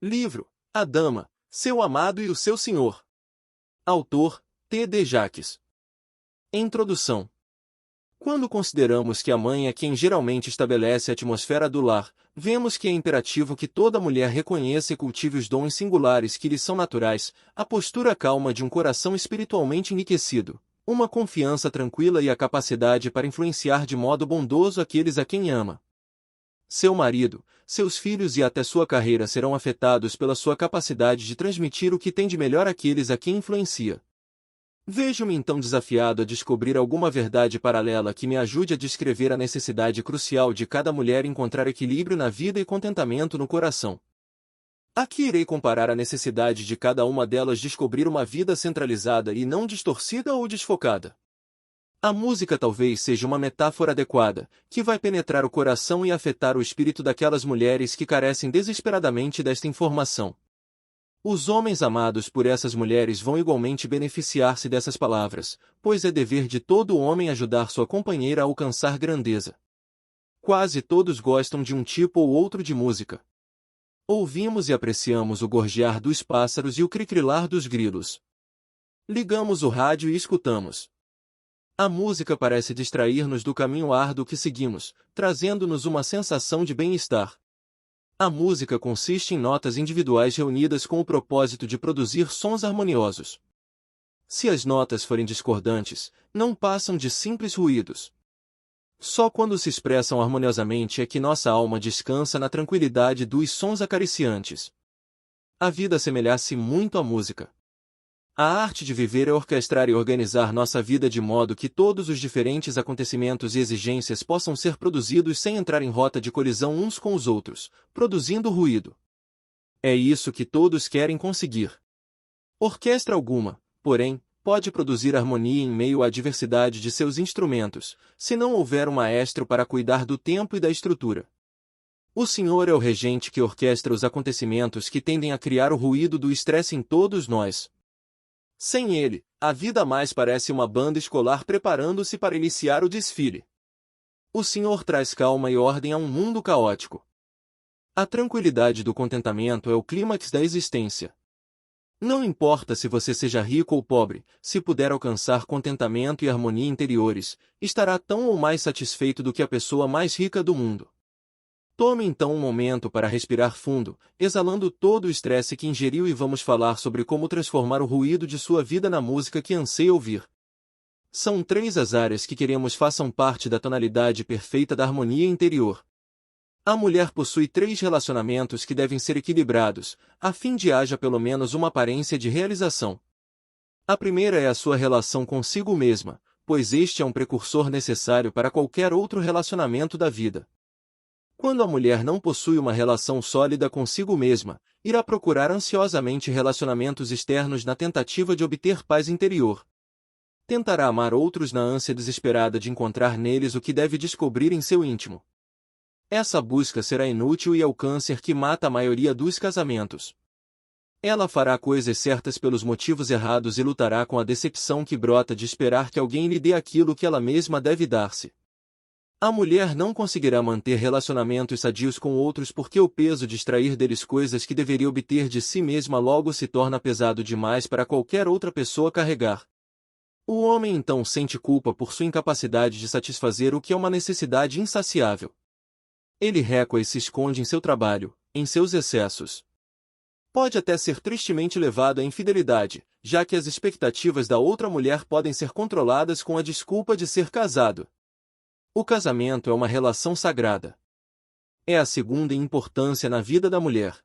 Livro: A Dama, Seu Amado e o Seu Senhor. Autor: T.D. Jacques. Introdução. Quando consideramos que a mãe é quem geralmente estabelece a atmosfera do lar, vemos que é imperativo que toda mulher reconheça e cultive os dons singulares que lhe são naturais, a postura calma de um coração espiritualmente enriquecido, uma confiança tranquila e a capacidade para influenciar de modo bondoso aqueles a quem ama. Seu marido, seus filhos e até sua carreira serão afetados pela sua capacidade de transmitir o que tem de melhor àqueles a quem influencia. Vejo-me então desafiado a descobrir alguma verdade paralela que me ajude a descrever a necessidade crucial de cada mulher encontrar equilíbrio na vida e contentamento no coração. Aqui irei comparar a necessidade de cada uma delas descobrir uma vida centralizada e não distorcida ou desfocada. A música talvez seja uma metáfora adequada, que vai penetrar o coração e afetar o espírito daquelas mulheres que carecem desesperadamente desta informação. Os homens amados por essas mulheres vão igualmente beneficiar-se dessas palavras, pois é dever de todo homem ajudar sua companheira a alcançar grandeza. Quase todos gostam de um tipo ou outro de música. Ouvimos e apreciamos o gorjear dos pássaros e o cricrilar dos grilos. Ligamos o rádio e escutamos. A música parece distrair-nos do caminho árduo que seguimos, trazendo-nos uma sensação de bem-estar. A música consiste em notas individuais reunidas com o propósito de produzir sons harmoniosos. Se as notas forem discordantes, não passam de simples ruídos. Só quando se expressam harmoniosamente é que nossa alma descansa na tranquilidade dos sons acariciantes. A vida assemelha-se muito à música. A arte de viver é orquestrar e organizar nossa vida de modo que todos os diferentes acontecimentos e exigências possam ser produzidos sem entrar em rota de colisão uns com os outros, produzindo ruído. É isso que todos querem conseguir. Orquestra alguma, porém, pode produzir harmonia em meio à diversidade de seus instrumentos, se não houver um maestro para cuidar do tempo e da estrutura. O Senhor é o regente que orquestra os acontecimentos que tendem a criar o ruído do estresse em todos nós. Sem ele, a vida mais parece uma banda escolar preparando-se para iniciar o desfile. O Senhor traz calma e ordem a um mundo caótico. A tranquilidade do contentamento é o clímax da existência. Não importa se você seja rico ou pobre, se puder alcançar contentamento e harmonia interiores, estará tão ou mais satisfeito do que a pessoa mais rica do mundo. Tome então um momento para respirar fundo, exalando todo o estresse que ingeriu e vamos falar sobre como transformar o ruído de sua vida na música que anseia ouvir. São 3 as áreas que queremos façam parte da tonalidade perfeita da harmonia interior. A mulher possui 3 relacionamentos que devem ser equilibrados, a fim de haja pelo menos uma aparência de realização. A primeira é a sua relação consigo mesma, pois este é um precursor necessário para qualquer outro relacionamento da vida. Quando a mulher não possui uma relação sólida consigo mesma, irá procurar ansiosamente relacionamentos externos na tentativa de obter paz interior. Tentará amar outros na ânsia desesperada de encontrar neles o que deve descobrir em seu íntimo. Essa busca será inútil e é o câncer que mata a maioria dos casamentos. Ela fará coisas certas pelos motivos errados e lutará com a decepção que brota de esperar que alguém lhe dê aquilo que ela mesma deve dar-se. A mulher não conseguirá manter relacionamentos sadios com outros porque o peso de extrair deles coisas que deveria obter de si mesma logo se torna pesado demais para qualquer outra pessoa carregar. O homem então sente culpa por sua incapacidade de satisfazer o que é uma necessidade insaciável. Ele recua e se esconde em seu trabalho, em seus excessos. Pode até ser tristemente levado à infidelidade, já que as expectativas da outra mulher podem ser controladas com a desculpa de ser casado. O casamento é uma relação sagrada. É a segunda em importância na vida da mulher.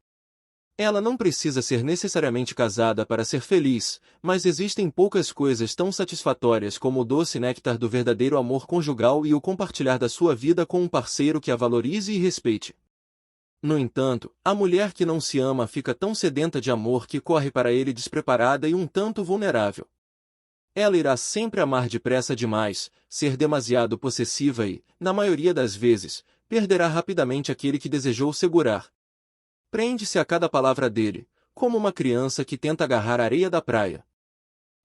Ela não precisa ser necessariamente casada para ser feliz, mas existem poucas coisas tão satisfatórias como o doce néctar do verdadeiro amor conjugal e o compartilhar da sua vida com um parceiro que a valorize e respeite. No entanto, a mulher que não se ama fica tão sedenta de amor que corre para ele despreparada e um tanto vulnerável. Ela irá sempre amar depressa demais, ser demasiado possessiva e, na maioria das vezes, perderá rapidamente aquele que desejou segurar. Prende-se a cada palavra dele, como uma criança que tenta agarrar a areia da praia.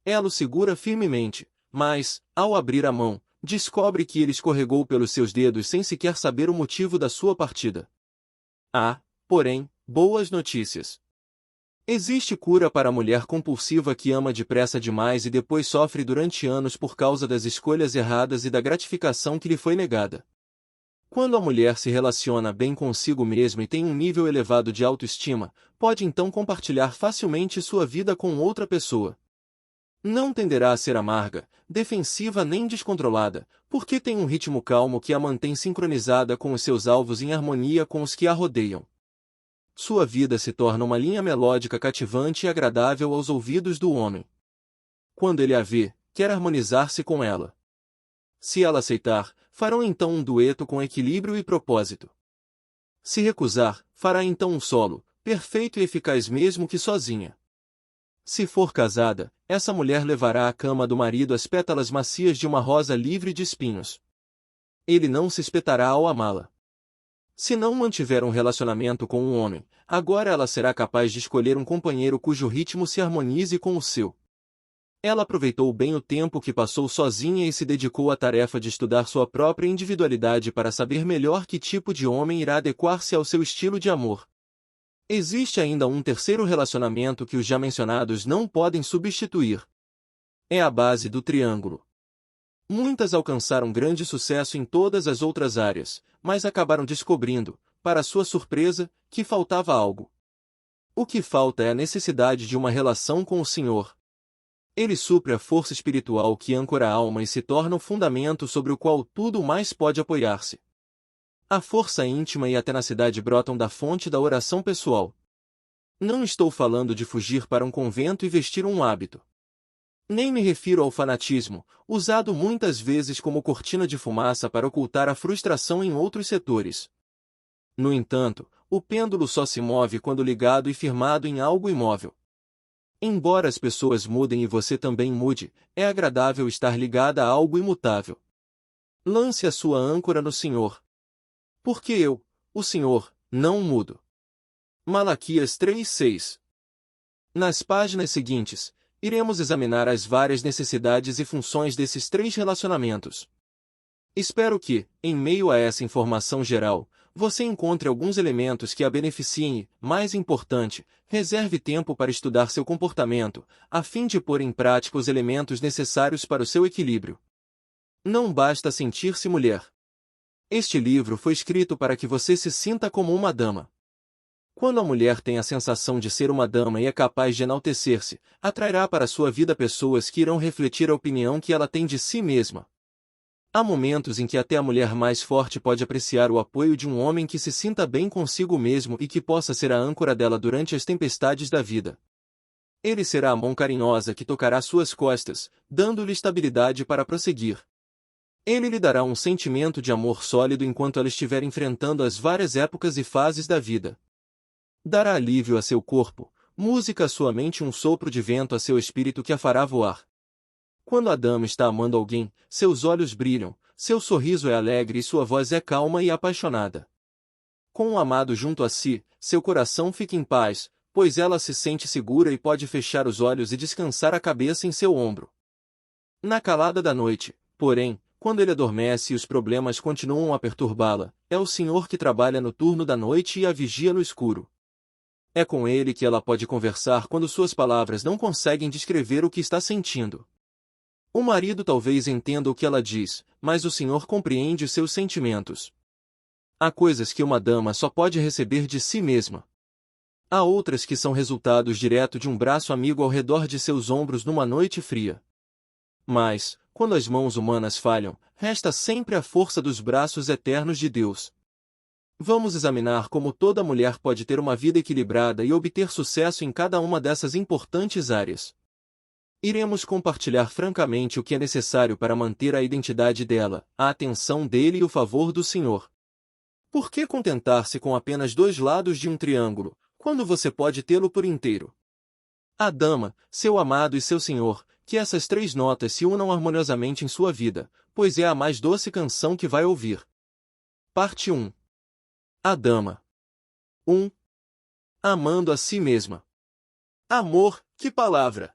Ela o segura firmemente, mas, ao abrir a mão, descobre que ele escorregou pelos seus dedos sem sequer saber o motivo da sua partida. Há, porém, Boas notícias. Existe cura para a mulher compulsiva que ama depressa demais e depois sofre durante anos por causa das escolhas erradas e da gratificação que lhe foi negada. Quando a mulher se relaciona bem consigo mesma e tem um nível elevado de autoestima, pode então compartilhar facilmente sua vida com outra pessoa. Não tenderá a ser amarga, defensiva nem descontrolada, porque tem um ritmo calmo que a mantém sincronizada com os seus alvos em harmonia com os que a rodeiam. Sua vida se torna uma linha melódica cativante e agradável aos ouvidos do homem. Quando ele a vê, quer harmonizar-se com ela. Se ela aceitar, farão então um dueto com equilíbrio e propósito. Se recusar, fará então um solo, perfeito e eficaz mesmo que sozinha. Se for casada, essa mulher levará à cama do marido as pétalas macias de uma rosa livre de espinhos. Ele não se espetará ao amá-la. Se não mantiver um relacionamento com um homem, agora ela será capaz de escolher um companheiro cujo ritmo se harmonize com o seu. Ela aproveitou bem o tempo que passou sozinha e se dedicou à tarefa de estudar sua própria individualidade para saber melhor que tipo de homem irá adequar-se ao seu estilo de amor. Existe ainda um terceiro relacionamento que os já mencionados não podem substituir. É a base do triângulo. Muitas alcançaram grande sucesso em todas as outras áreas, mas acabaram descobrindo, para sua surpresa, que faltava algo. O que falta é a necessidade de uma relação com o Senhor. Ele supre a força espiritual que âncora a alma e se torna o fundamento sobre o qual tudo mais pode apoiar-se. A força íntima e a tenacidade brotam da fonte da oração pessoal. Não estou falando de fugir para um convento e vestir um hábito. Nem me refiro ao fanatismo, usado muitas vezes como cortina de fumaça para ocultar a frustração em outros setores. No entanto, o pêndulo só se move quando ligado e firmado em algo imóvel. Embora as pessoas mudem e você também mude, é agradável estar ligada a algo imutável. Lance a sua âncora no Senhor. Porque eu, o Senhor, não mudo. Malaquias 3:6. Nas páginas seguintes, iremos examinar as várias necessidades e funções desses três relacionamentos. Espero que, em meio a essa informação geral, você encontre alguns elementos que a beneficiem e, mais importante, reserve tempo para estudar seu comportamento, a fim de pôr em prática os elementos necessários para o seu equilíbrio. Não basta sentir-se mulher. Este livro foi escrito para que você se sinta como uma dama. Quando a mulher tem a sensação de ser uma dama e é capaz de enaltecer-se, atrairá para sua vida pessoas que irão refletir a opinião que ela tem de si mesma. Há momentos em que até a mulher mais forte pode apreciar o apoio de um homem que se sinta bem consigo mesmo e que possa ser a âncora dela durante as tempestades da vida. Ele será a mão carinhosa que tocará suas costas, dando-lhe estabilidade para prosseguir. Ele lhe dará um sentimento de amor sólido enquanto ela estiver enfrentando as várias épocas e fases da vida. Dará alívio a seu corpo, música à sua mente e um sopro de vento a seu espírito que a fará voar. Quando a dama está amando alguém, seus olhos brilham, seu sorriso é alegre e sua voz é calma e apaixonada. Com o amado junto a si, seu coração fica em paz, pois ela se sente segura e pode fechar os olhos e descansar a cabeça em seu ombro. Na calada da noite, porém, quando ele adormece e os problemas continuam a perturbá-la, é o Senhor que trabalha no turno da noite e a vigia no escuro. É com ele que ela pode conversar quando suas palavras não conseguem descrever o que está sentindo. O marido talvez entenda o que ela diz, mas o Senhor compreende os seus sentimentos. Há coisas que uma dama só pode receber de si mesma. Há outras que são resultados direto de um braço amigo ao redor de seus ombros numa noite fria. Mas, quando as mãos humanas falham, resta sempre a força dos braços eternos de Deus. Vamos examinar como toda mulher pode ter uma vida equilibrada e obter sucesso em cada uma dessas importantes áreas. Iremos compartilhar francamente o que é necessário para manter a identidade dela, a atenção dele e o favor do Senhor. Por que contentar-se com apenas dois lados de um triângulo, quando você pode tê-lo por inteiro? A dama, seu amado e seu Senhor, que essas três notas se unam harmoniosamente em sua vida, pois é a mais doce canção que vai ouvir. Parte 1. A dama. 1. Amando a si mesma. Amor, que palavra!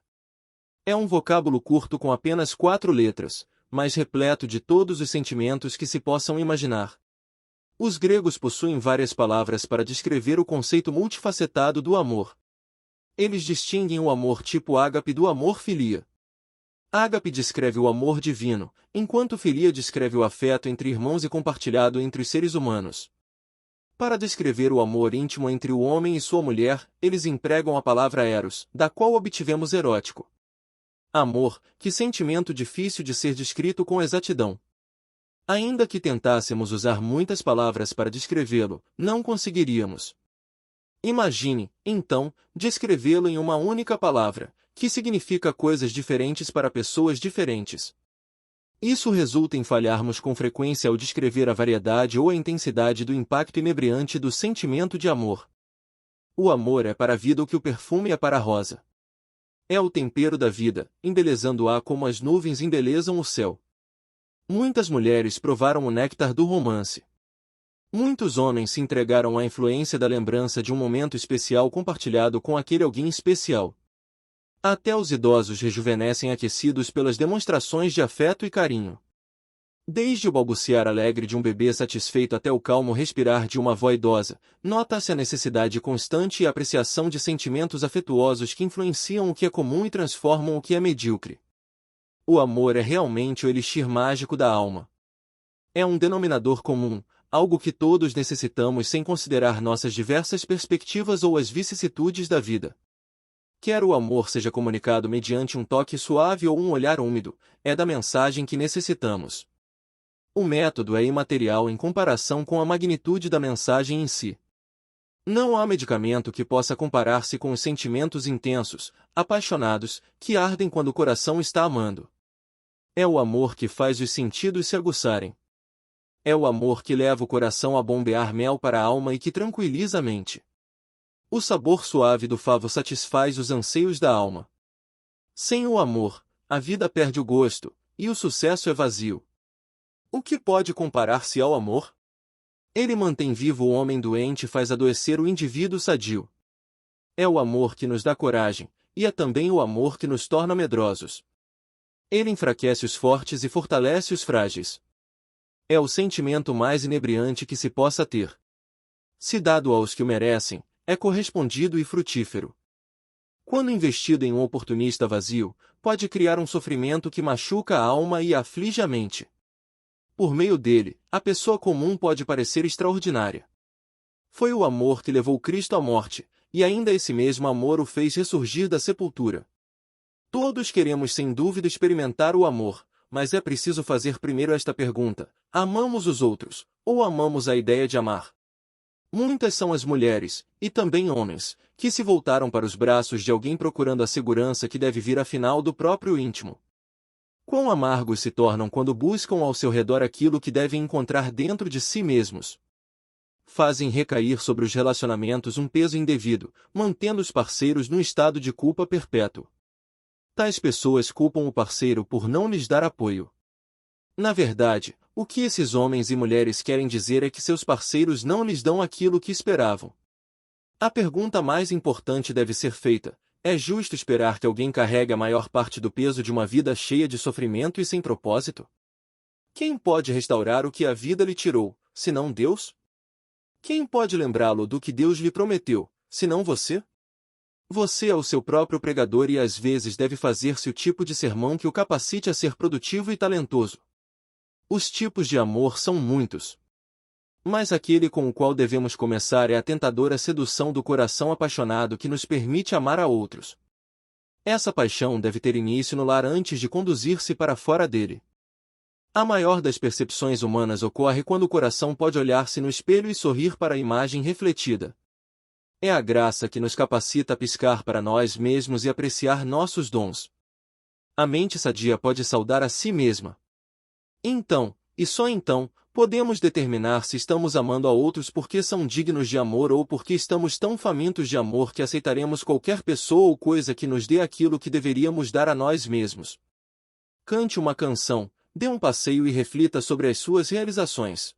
É um vocábulo curto com apenas 4 letras, mas repleto de todos os sentimentos que se possam imaginar. Os gregos possuem várias palavras para descrever o conceito multifacetado do amor. Eles distinguem o amor tipo ágape do amor filia. Ágape descreve o amor divino, enquanto filia descreve o afeto entre irmãos e compartilhado entre os seres humanos. Para descrever o amor íntimo entre o homem e sua mulher, eles empregam a palavra eros, da qual obtivemos erótico. Amor, que sentimento difícil de ser descrito com exatidão. Ainda que tentássemos usar muitas palavras para descrevê-lo, não conseguiríamos. Imagine, então, descrevê-lo em uma única palavra, que significa coisas diferentes para pessoas diferentes. Isso resulta em falharmos com frequência ao descrever a variedade ou a intensidade do impacto inebriante do sentimento de amor. O amor é para a vida o que o perfume é para a rosa. É o tempero da vida, embelezando-a como as nuvens embelezam o céu. Muitas mulheres provaram o néctar do romance. Muitos homens se entregaram à influência da lembrança de um momento especial compartilhado com aquele alguém especial. Até os idosos rejuvenescem aquecidos pelas demonstrações de afeto e carinho. Desde o balbuciar alegre de um bebê satisfeito até o calmo respirar de uma avó idosa, nota-se a necessidade constante e a apreciação de sentimentos afetuosos que influenciam o que é comum e transformam o que é medíocre. O amor é realmente o elixir mágico da alma. É um denominador comum, algo que todos necessitamos sem considerar nossas diversas perspectivas ou as vicissitudes da vida. Quer o amor seja comunicado mediante um toque suave ou um olhar úmido, é da mensagem que necessitamos. O método é imaterial em comparação com a magnitude da mensagem em si. Não há medicamento que possa comparar-se com os sentimentos intensos, apaixonados, que ardem quando o coração está amando. É o amor que faz os sentidos se aguçarem. É o amor que leva o coração a bombear mel para a alma e que tranquiliza a mente. O sabor suave do favo satisfaz os anseios da alma. Sem o amor, a vida perde o gosto, e o sucesso é vazio. O que pode comparar-se ao amor? Ele mantém vivo o homem doente e faz adoecer o indivíduo sadio. É o amor que nos dá coragem, e é também o amor que nos torna medrosos. Ele enfraquece os fortes e fortalece os frágeis. É o sentimento mais inebriante que se possa ter. Se dado aos que o merecem, é correspondido e frutífero. Quando investido em um oportunista vazio, pode criar um sofrimento que machuca a alma e aflige a mente. Por meio dele, a pessoa comum pode parecer extraordinária. Foi o amor que levou Cristo à morte, e ainda esse mesmo amor o fez ressurgir da sepultura. Todos queremos sem dúvida experimentar o amor, mas é preciso fazer primeiro esta pergunta: amamos os outros, ou amamos a ideia de amar? Muitas são as mulheres, e também homens, que se voltaram para os braços de alguém procurando a segurança que deve vir afinal do próprio íntimo. Quão amargos se tornam quando buscam ao seu redor aquilo que devem encontrar dentro de si mesmos. Fazem recair sobre os relacionamentos um peso indevido, mantendo os parceiros num estado de culpa perpétuo. Tais pessoas culpam o parceiro por não lhes dar apoio. Na verdade, o que esses homens e mulheres querem dizer é que seus parceiros não lhes dão aquilo que esperavam. A pergunta mais importante deve ser feita: é justo esperar que alguém carregue a maior parte do peso de uma vida cheia de sofrimento e sem propósito? Quem pode restaurar o que a vida lhe tirou, senão Deus? Quem pode lembrá-lo do que Deus lhe prometeu, senão você? Você é o seu próprio pregador e às vezes deve fazer-se o tipo de sermão que o capacite a ser produtivo e talentoso. Os tipos de amor são muitos. Mas aquele com o qual devemos começar é a tentadora sedução do coração apaixonado que nos permite amar a outros. Essa paixão deve ter início no lar antes de conduzir-se para fora dele. A maior das percepções humanas ocorre quando o coração pode olhar-se no espelho e sorrir para a imagem refletida. É a graça que nos capacita a piscar para nós mesmos e apreciar nossos dons. A mente sadia pode saudar a si mesma. Então, e só então, podemos determinar se estamos amando a outros porque são dignos de amor ou porque estamos tão famintos de amor que aceitaremos qualquer pessoa ou coisa que nos dê aquilo que deveríamos dar a nós mesmos. Cante uma canção, dê um passeio e reflita sobre as suas realizações.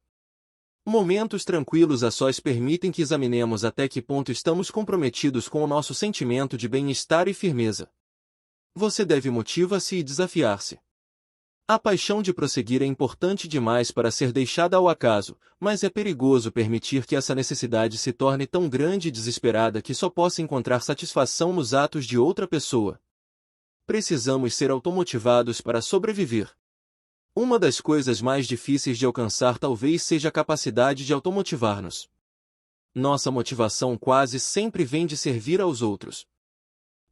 Momentos tranquilos a sós permitem que examinemos até que ponto estamos comprometidos com o nosso sentimento de bem-estar e firmeza. Você deve motivar-se e desafiar-se. A paixão de prosseguir é importante demais para ser deixada ao acaso, mas é perigoso permitir que essa necessidade se torne tão grande e desesperada que só possa encontrar satisfação nos atos de outra pessoa. Precisamos ser automotivados para sobreviver. Uma das coisas mais difíceis de alcançar talvez seja a capacidade de automotivar-nos. Nossa motivação quase sempre vem de servir aos outros.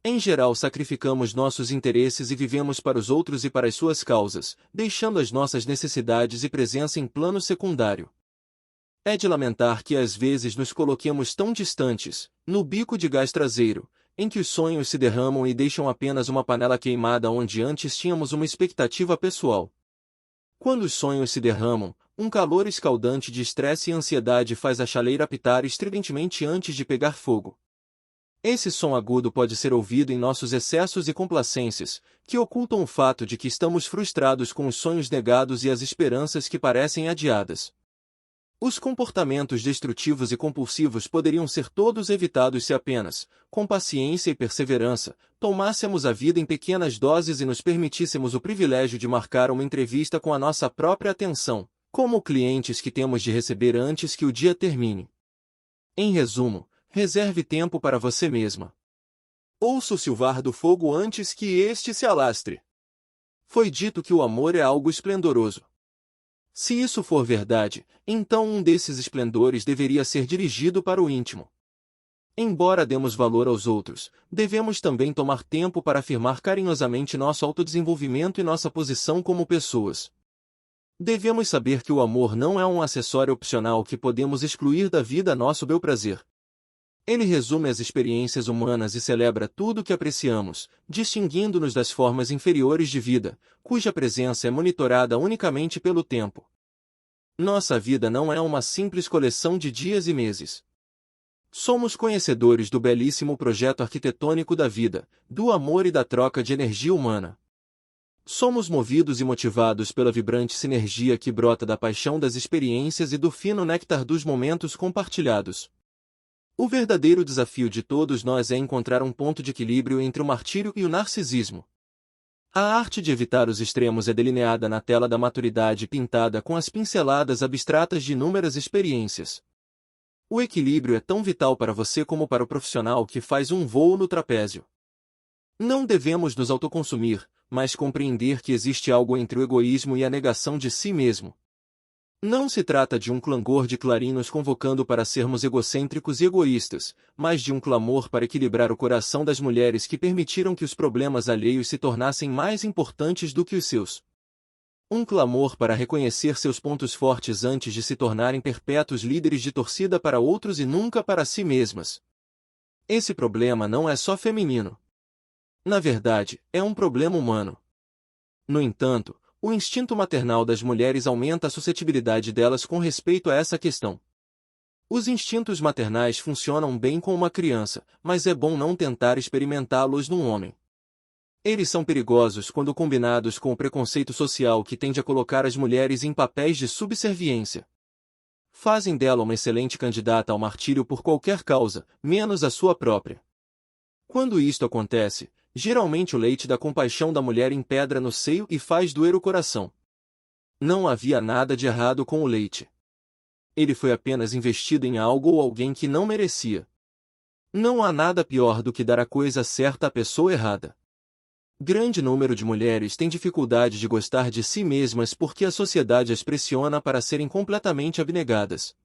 Em geral, sacrificamos nossos interesses e vivemos para os outros e para as suas causas, deixando as nossas necessidades e presença em plano secundário. É de lamentar que às vezes nos coloquemos tão distantes, no bico de gás traseiro, em que os sonhos se derramam e deixam apenas uma panela queimada onde antes tínhamos uma expectativa pessoal. Quando os sonhos se derramam, um calor escaldante de estresse e ansiedade faz a chaleira apitar estridentemente antes de pegar fogo. Esse som agudo pode ser ouvido em nossos excessos e complacências, que ocultam o fato de que estamos frustrados com os sonhos negados e as esperanças que parecem adiadas. Os comportamentos destrutivos e compulsivos poderiam ser todos evitados se apenas, com paciência e perseverança, tomássemos a vida em pequenas doses e nos permitíssemos o privilégio de marcar uma entrevista com a nossa própria atenção, como clientes que temos de receber antes que o dia termine. Em resumo, reserve tempo para você mesma. Ouça o silvar do fogo antes que este se alastre. Foi dito que o amor é algo esplendoroso. Se isso for verdade, então um desses esplendores deveria ser dirigido para o íntimo. Embora demos valor aos outros, devemos também tomar tempo para afirmar carinhosamente nosso autodesenvolvimento e nossa posição como pessoas. Devemos saber que o amor não é um acessório opcional que podemos excluir da vida a nosso bel prazer. Ele resume as experiências humanas e celebra tudo o que apreciamos, distinguindo-nos das formas inferiores de vida, cuja presença é monitorada unicamente pelo tempo. Nossa vida não é uma simples coleção de dias e meses. Somos conhecedores do belíssimo projeto arquitetônico da vida, do amor e da troca de energia humana. Somos movidos e motivados pela vibrante sinergia que brota da paixão das experiências e do fino néctar dos momentos compartilhados. O verdadeiro desafio de todos nós é encontrar um ponto de equilíbrio entre o martírio e o narcisismo. A arte de evitar os extremos é delineada na tela da maturidade pintada com as pinceladas abstratas de inúmeras experiências. O equilíbrio é tão vital para você como para o profissional que faz um voo no trapézio. Não devemos nos autoconsumir, mas compreender que existe algo entre o egoísmo e a negação de si mesmo. Não se trata de um clangor de clarim nos convocando para sermos egocêntricos e egoístas, mas de um clamor para equilibrar o coração das mulheres que permitiram que os problemas alheios se tornassem mais importantes do que os seus. Um clamor para reconhecer seus pontos fortes antes de se tornarem perpétuos líderes de torcida para outros e nunca para si mesmas. Esse problema não é só feminino. Na verdade, é um problema humano. No entanto, o instinto maternal das mulheres aumenta a suscetibilidade delas com respeito a essa questão. Os instintos maternais funcionam bem com uma criança, mas é bom não tentar experimentá-los num homem. Eles são perigosos quando combinados com o preconceito social que tende a colocar as mulheres em papéis de subserviência. Fazem dela uma excelente candidata ao martírio por qualquer causa, menos a sua própria. Quando isto acontece, geralmente o leite da compaixão da mulher empedra no seio e faz doer o coração. Não havia nada de errado com o leite. Ele foi apenas investido em algo ou alguém que não merecia. Não há nada pior do que dar a coisa certa à pessoa errada. Grande número de mulheres tem dificuldade de gostar de si mesmas porque a sociedade as pressiona para serem completamente abnegadas.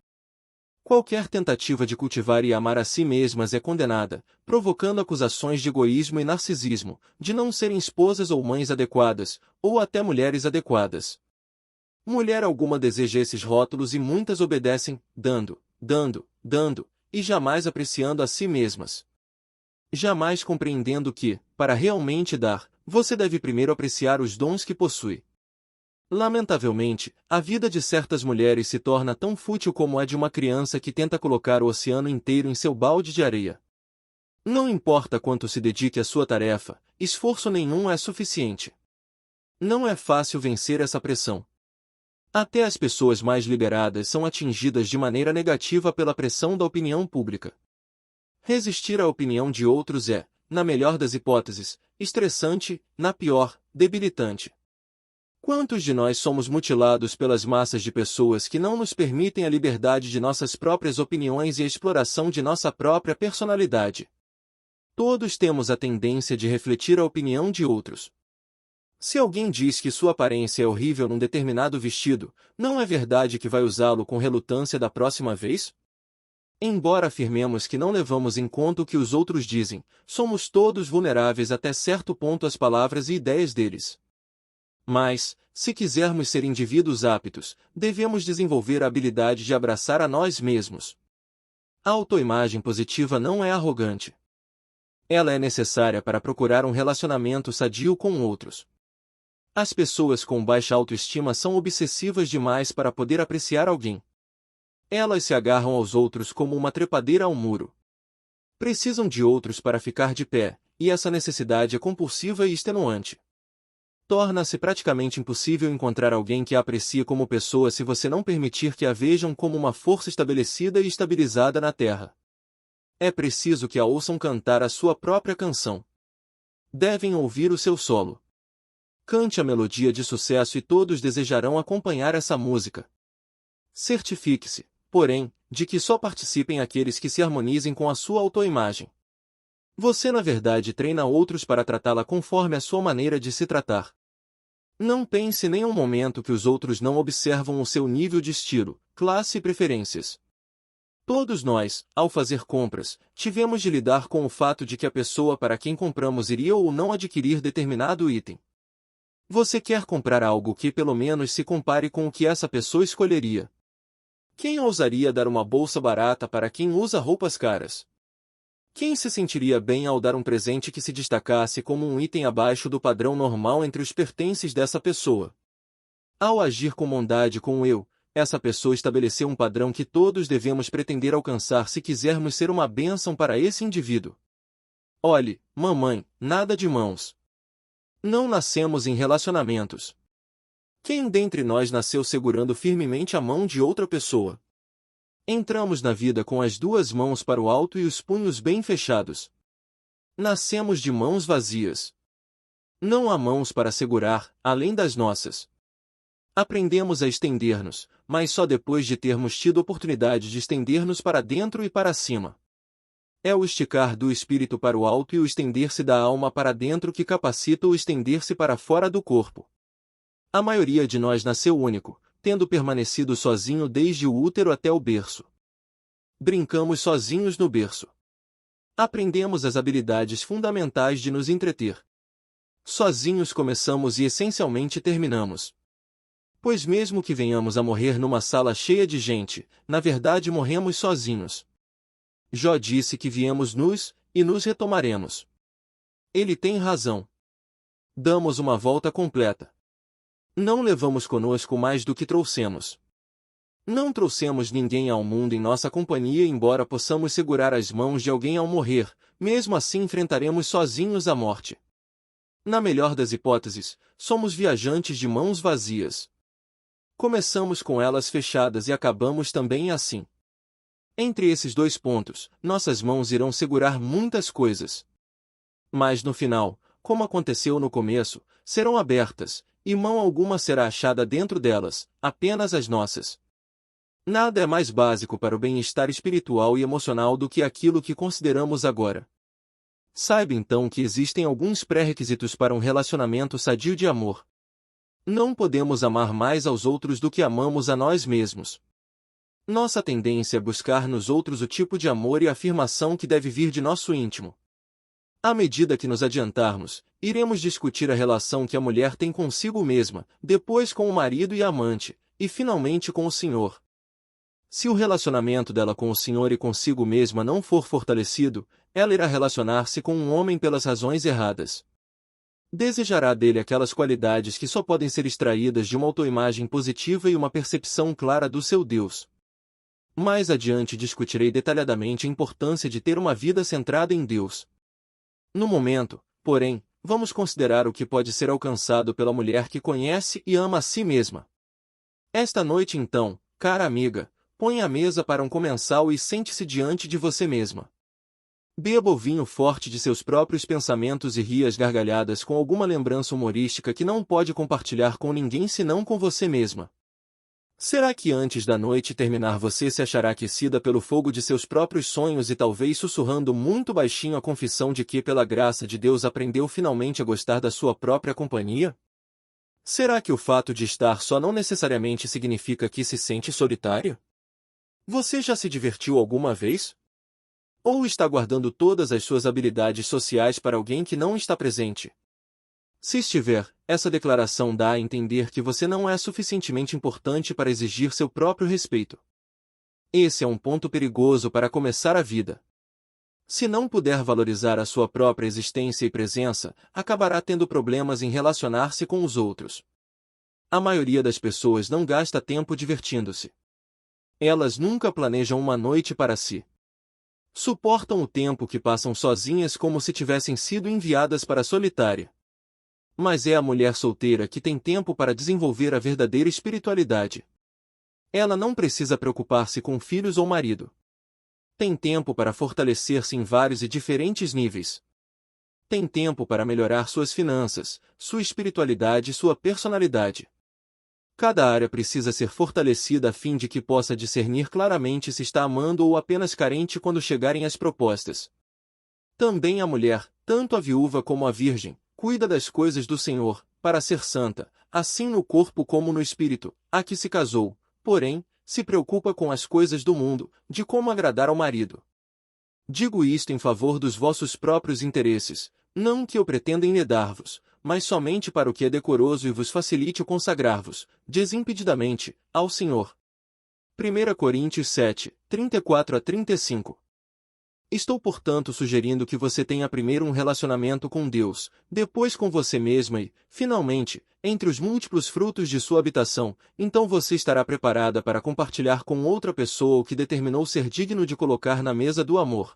Qualquer tentativa de cultivar e amar a si mesmas é condenada, provocando acusações de egoísmo e narcisismo, de não serem esposas ou mães adequadas, ou até mulheres adequadas. Mulher alguma deseja esses rótulos e muitas obedecem, dando, e jamais apreciando a si mesmas. Jamais compreendendo que, para realmente dar, você deve primeiro apreciar os dons que possui. Lamentavelmente, a vida de certas mulheres se torna tão fútil como a de uma criança que tenta colocar o oceano inteiro em seu balde de areia. Não importa quanto se dedique à sua tarefa, esforço nenhum é suficiente. Não é fácil vencer essa pressão. Até as pessoas mais liberadas são atingidas de maneira negativa pela pressão da opinião pública. Resistir à opinião de outros é, na melhor das hipóteses, estressante, na pior, debilitante. Quantos de nós somos mutilados pelas massas de pessoas que não nos permitem a liberdade de nossas próprias opiniões e a exploração de nossa própria personalidade? Todos temos a tendência de refletir a opinião de outros. Se alguém diz que sua aparência é horrível num determinado vestido, não é verdade que vai usá-lo com relutância da próxima vez? Embora afirmemos que não levamos em conta o que os outros dizem, somos todos vulneráveis até certo ponto às palavras e ideias deles. Mas, se quisermos ser indivíduos aptos, devemos desenvolver a habilidade de abraçar a nós mesmos. A autoimagem positiva não é arrogante. Ela é necessária para procurar um relacionamento sadio com outros. As pessoas com baixa autoestima são obsessivas demais para poder apreciar alguém. Elas se agarram aos outros como uma trepadeira ao muro. Precisam de outros para ficar de pé, e essa necessidade é compulsiva e extenuante. Torna-se praticamente impossível encontrar alguém que a aprecie como pessoa se você não permitir que a vejam como uma força estabelecida e estabilizada na Terra. É preciso que a ouçam cantar a sua própria canção. Devem ouvir o seu solo. Cante a melodia de sucesso e todos desejarão acompanhar essa música. Certifique-se, porém, de que só participem aqueles que se harmonizem com a sua autoimagem. Você na verdade treina outros para tratá-la conforme a sua maneira de se tratar. Não pense nem um momento que os outros não observam o seu nível de estilo, classe e preferências. Todos nós, ao fazer compras, tivemos de lidar com o fato de que a pessoa para quem compramos iria ou não adquirir determinado item. Você quer comprar algo que pelo menos se compare com o que essa pessoa escolheria. Quem ousaria dar uma bolsa barata para quem usa roupas caras? Quem se sentiria bem ao dar um presente que se destacasse como um item abaixo do padrão normal entre os pertences dessa pessoa? Ao agir com bondade com o eu, essa pessoa estabeleceu um padrão que todos devemos pretender alcançar se quisermos ser uma bênção para esse indivíduo. Olhe, mamãe, nada de mãos. Não nascemos em relacionamentos. Quem dentre nós nasceu segurando firmemente a mão de outra pessoa? Entramos na vida com as duas mãos para o alto e os punhos bem fechados. Nascemos de mãos vazias. Não há mãos para segurar, além das nossas. Aprendemos a estender-nos, mas só depois de termos tido oportunidade de estender-nos para dentro e para cima. É o esticar do espírito para o alto e o estender-se da alma para dentro que capacita o estender-se para fora do corpo. A maioria de nós nasceu único, tendo permanecido sozinho desde o útero até o berço. Brincamos sozinhos no berço. Aprendemos as habilidades fundamentais de nos entreter. Sozinhos começamos e essencialmente terminamos. Pois mesmo que venhamos a morrer numa sala cheia de gente, na verdade morremos sozinhos. Jó disse que viemos nus, e nos retomaremos. Ele tem razão. Damos uma volta completa. Não levamos conosco mais do que trouxemos. Não trouxemos ninguém ao mundo em nossa companhia, embora possamos segurar as mãos de alguém ao morrer, mesmo assim enfrentaremos sozinhos a morte. Na melhor das hipóteses, somos viajantes de mãos vazias. Começamos com elas fechadas e acabamos também assim. Entre esses dois pontos, nossas mãos irão segurar muitas coisas. Mas no final, como aconteceu no começo, serão abertas, e mão alguma será achada dentro delas, apenas as nossas. Nada é mais básico para o bem-estar espiritual e emocional do que aquilo que consideramos agora. Saiba então que existem alguns pré-requisitos para um relacionamento sadio de amor. Não podemos amar mais aos outros do que amamos a nós mesmos. Nossa tendência é buscar nos outros o tipo de amor e afirmação que deve vir de nosso íntimo. À medida que nos adiantarmos, iremos discutir a relação que a mulher tem consigo mesma, depois com o marido e a amante, e finalmente com o Senhor. Se o relacionamento dela com o Senhor e consigo mesma não for fortalecido, ela irá relacionar-se com um homem pelas razões erradas. Desejará dele aquelas qualidades que só podem ser extraídas de uma autoimagem positiva e uma percepção clara do seu Deus. Mais adiante discutirei detalhadamente a importância de ter uma vida centrada em Deus. No momento, porém, vamos considerar o que pode ser alcançado pela mulher que conhece e ama a si mesma. Esta noite então, cara amiga, põe a mesa para um comensal e sente-se diante de você mesma. Beba o vinho forte de seus próprios pensamentos e ria às gargalhadas com alguma lembrança humorística que não pode compartilhar com ninguém senão com você mesma. Será que antes da noite terminar você se achará aquecida pelo fogo de seus próprios sonhos e talvez sussurrando muito baixinho a confissão de que, pela graça de Deus, aprendeu finalmente a gostar da sua própria companhia? Será que o fato de estar só não necessariamente significa que se sente solitária? Você já se divertiu alguma vez? Ou está guardando todas as suas habilidades sociais para alguém que não está presente? Se estiver, essa declaração dá a entender que você não é suficientemente importante para exigir seu próprio respeito. Esse é um ponto perigoso para começar a vida. Se não puder valorizar a sua própria existência e presença, acabará tendo problemas em relacionar-se com os outros. A maioria das pessoas não gasta tempo divertindo-se. Elas nunca planejam uma noite para si. Suportam o tempo que passam sozinhas como se tivessem sido enviadas para a solitária. Mas é a mulher solteira que tem tempo para desenvolver a verdadeira espiritualidade. Ela não precisa preocupar-se com filhos ou marido. Tem tempo para fortalecer-se em vários e diferentes níveis. Tem tempo para melhorar suas finanças, sua espiritualidade e sua personalidade. Cada área precisa ser fortalecida a fim de que possa discernir claramente se está amando ou apenas carente quando chegarem as propostas. Também a mulher, tanto a viúva como a virgem, cuida das coisas do Senhor, para ser santa, assim no corpo como no espírito, a que se casou, porém, se preocupa com as coisas do mundo, de como agradar ao marido. Digo isto em favor dos vossos próprios interesses, não que eu pretenda enredar-vos, mas somente para o que é decoroso e vos facilite o consagrar-vos, desimpedidamente, ao Senhor. 1 Coríntios 7, 34-35. Estou, portanto, sugerindo que você tenha primeiro um relacionamento com Deus, depois com você mesma e, finalmente, entre os múltiplos frutos de sua habitação, então você estará preparada para compartilhar com outra pessoa o que determinou ser digno de colocar na mesa do amor.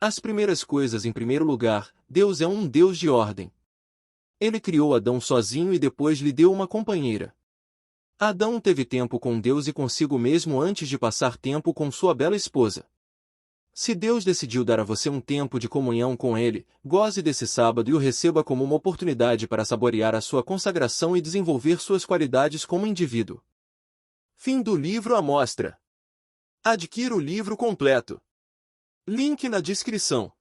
As primeiras coisas em primeiro lugar, Deus é um Deus de ordem. Ele criou Adão sozinho e depois lhe deu uma companheira. Adão teve tempo com Deus e consigo mesmo antes de passar tempo com sua bela esposa. Se Deus decidiu dar a você um tempo de comunhão com Ele, goze desse sábado e o receba como uma oportunidade para saborear a sua consagração e desenvolver suas qualidades como indivíduo. Fim do livro Amostra. Adquira o livro completo. Link na descrição.